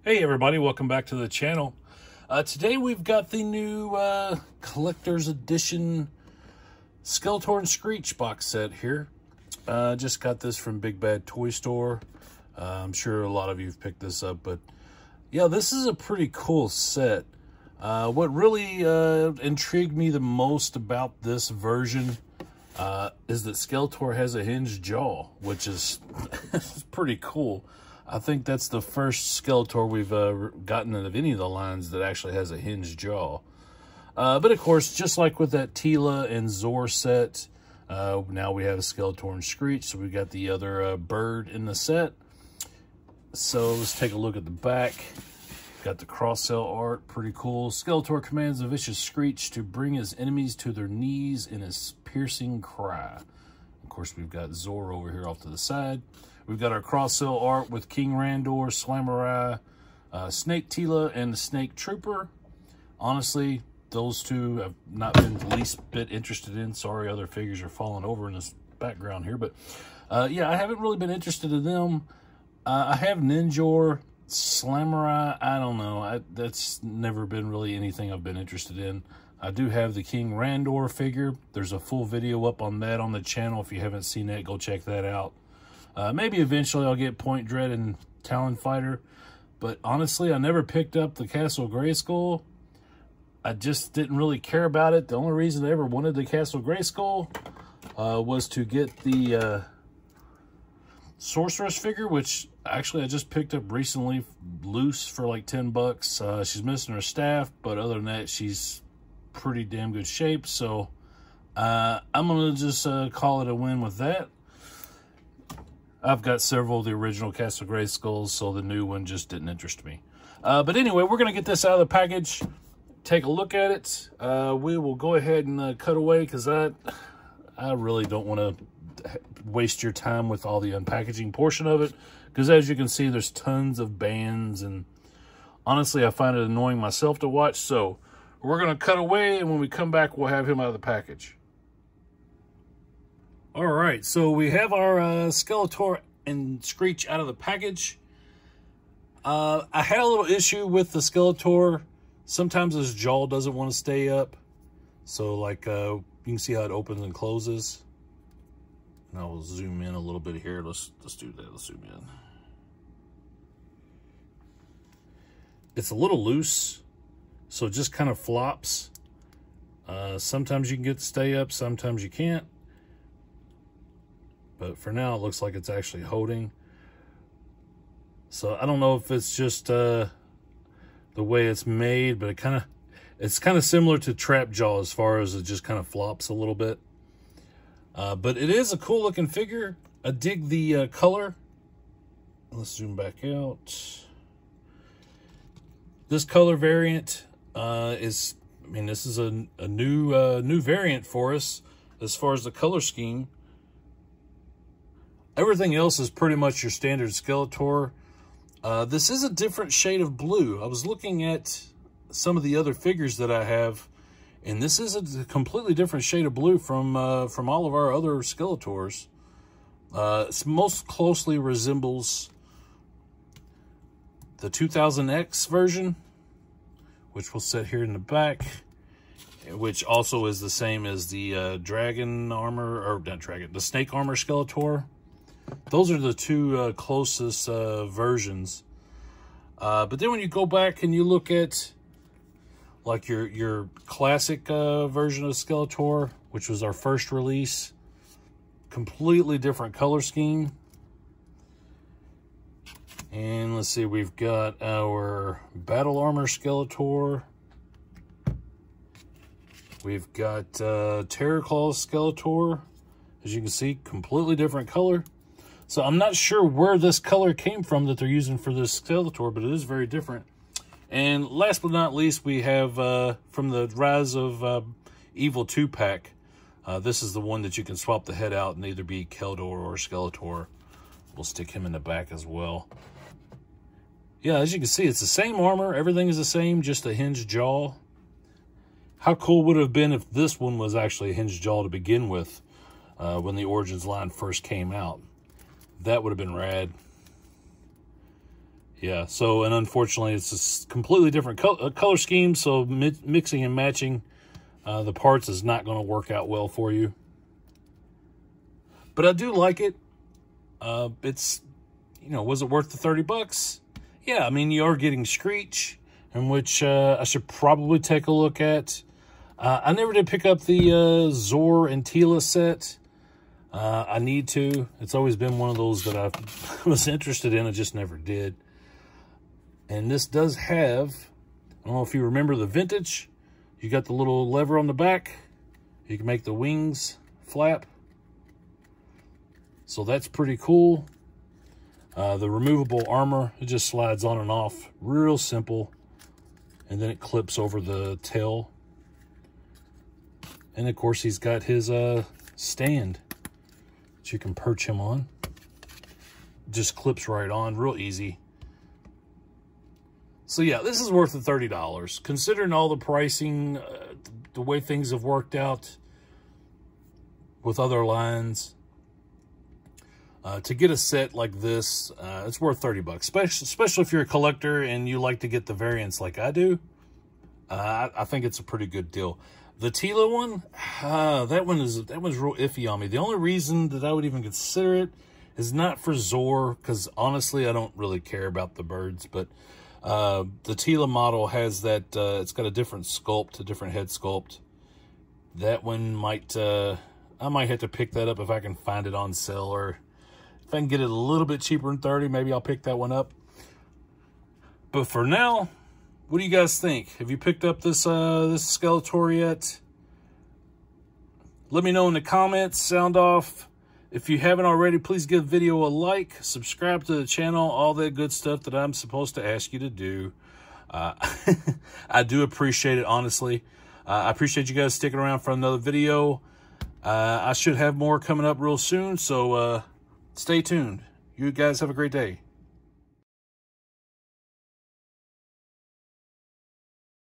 Hey everybody, welcome back to the channel. Today we've got the new collector's edition Skeletor and Screech box set here. Just got this from Big Bad Toy Store. I'm sure a lot of you have picked this up, but yeah, this is a pretty cool set. What really intrigued me the most about this version is that Skeletor has a hinged jaw, which is pretty cool. I think that's the first Skeletor we've gotten of any of the lines that actually has a hinged jaw. But of course, just like with that Teela and Zor set, now we have a Skeletor and Screech, so we got the other bird in the set. So let's take a look at the back. Got the cross-cell art, pretty cool. Skeletor commands a vicious Screech to bring his enemies to their knees in his piercing cry. Of course, we've got Zor over here off to the side. We've got our cross-cell art with King Randor, Slamurai, Snake Teela, and the Snake Trooper. Honestly, those two I've not been the least bit interested in. Sorry, other figures are falling over in this background here. But, yeah, I haven't really been interested in them. I have Ninjor, Slamurai. I don't know. That's never been really anything I've been interested in. I do have the King Randor figure. There's a full video up on that on the channel. If you haven't seen that, go check that out. Maybe eventually I'll get Point Dread and Talon Fighter. But honestly, I never picked up the Castle Grayskull. I just didn't really care about it. The only reason I ever wanted the Castle Grayskull was to get the Sorceress figure, which actually I just picked up recently loose for like 10 bucks. She's missing her staff, but other than that, she's pretty damn good shape. So I'm going to just call it a win with that. I've got several of the original Castle Grayskulls, so the new one just didn't interest me. But anyway, we're going to get this out of the package, take a look at it. We will go ahead and cut away because I really don't want to waste your time with all the unpackaging portion of it. Because as you can see, there's tons of bands, and honestly, I find it annoying myself to watch. So we're going to cut away, and when we come back, we'll have him out of the package. All right, so we have our Skeletor and Screech out of the package. I had a little issue with the Skeletor. Sometimes his jaw doesn't want to stay up. So, like, you can see how it opens and closes. And I'll zoom in a little bit here. Let's do that. Let's zoom in. It's a little loose, so it just kind of flops. Sometimes you can get it to stay up, sometimes you can't. But for now, it looks like it's actually holding. So I don't know if it's just the way it's made, but it's kind of similar to Trap Jaw as far as it just kind of flops a little bit. But it is a cool looking figure. I dig the color. Let's zoom back out. This color variant is, I mean, this is a new variant for us as far as the color scheme. Everything else is pretty much your standard Skeletor. This is a different shade of blue. I was looking at some of the other figures that I have, and this is a completely different shade of blue from all of our other Skeletors. It most closely resembles the 2000X version, which we'll set here in the back, which also is the same as the dragon armor, or not dragon, the snake armor Skeletor. Those are the two closest versions. But then when you go back and you look at like your classic version of Skeletor, which was our first release, completely different color scheme. And let's see, we've got our battle armor Skeletor. We've got Terror Claw Skeletor. As you can see, completely different color. So I'm not sure where this color came from that they're using for this Skeletor, but it is very different. And last but not least, we have from the Rise of Evil 2-pack. This is the one that you can swap the head out and either be Keldor or Skeletor. We'll stick him in the back as well. Yeah, as you can see, it's the same armor. Everything is the same, just a hinged jaw. How cool would it have been if this one was actually a hinged jaw to begin with when the Origins line first came out? That would have been rad. Yeah, so, and unfortunately, it's a completely different color scheme, so mixing and matching the parts is not going to work out well for you. But I do like it. It's, you know, was it worth the 30 bucks? Yeah, I mean, you are getting Screech, in which I should probably take a look at. I never did pick up the Zor and Teela set. I need to. It's always been one of those that I was interested in. I just never did. And this does have, I don't know if you remember the vintage. You got the little lever on the back. You can make the wings flap. So that's pretty cool. The removable armor, it just slides on and off. Real simple. And then it clips over the tail. And of course, he's got his stand that you can perch him on. Just clips right on, real easy. So yeah, this is worth the $30. Considering all the pricing, the way things have worked out with other lines, to get a set like this, it's worth 30 bucks. Especially if you're a collector and you like to get the variants like I do. I think it's a pretty good deal. The Teela one, that one's real iffy on me. The only reason that I would even consider it is not for Zor, because honestly, I don't really care about the birds. But the Teela model has that, it's got a different sculpt, a different head sculpt. That one might, I might have to pick that up if I can find it on sale, or if I can get it a little bit cheaper than 30, maybe I'll pick that one up. But for now, what do you guys think? Have you picked up this this Skeletor yet? Let me know in the comments. Sound off. If you haven't already, please give the video a like, subscribe to the channel, all that good stuff that I'm supposed to ask you to do. I do appreciate it, honestly. I appreciate you guys sticking around for another video. I should have more coming up real soon, so stay tuned. You guys have a great day.